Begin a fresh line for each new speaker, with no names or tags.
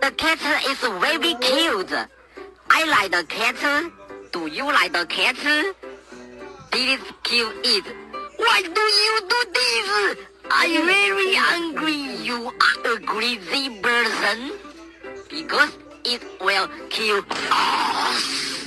The cat is very cute. I like the cat. Do you like the cat? This kill it. Why do you do this? I'm very angry. You are a crazy person. Because it will kill us.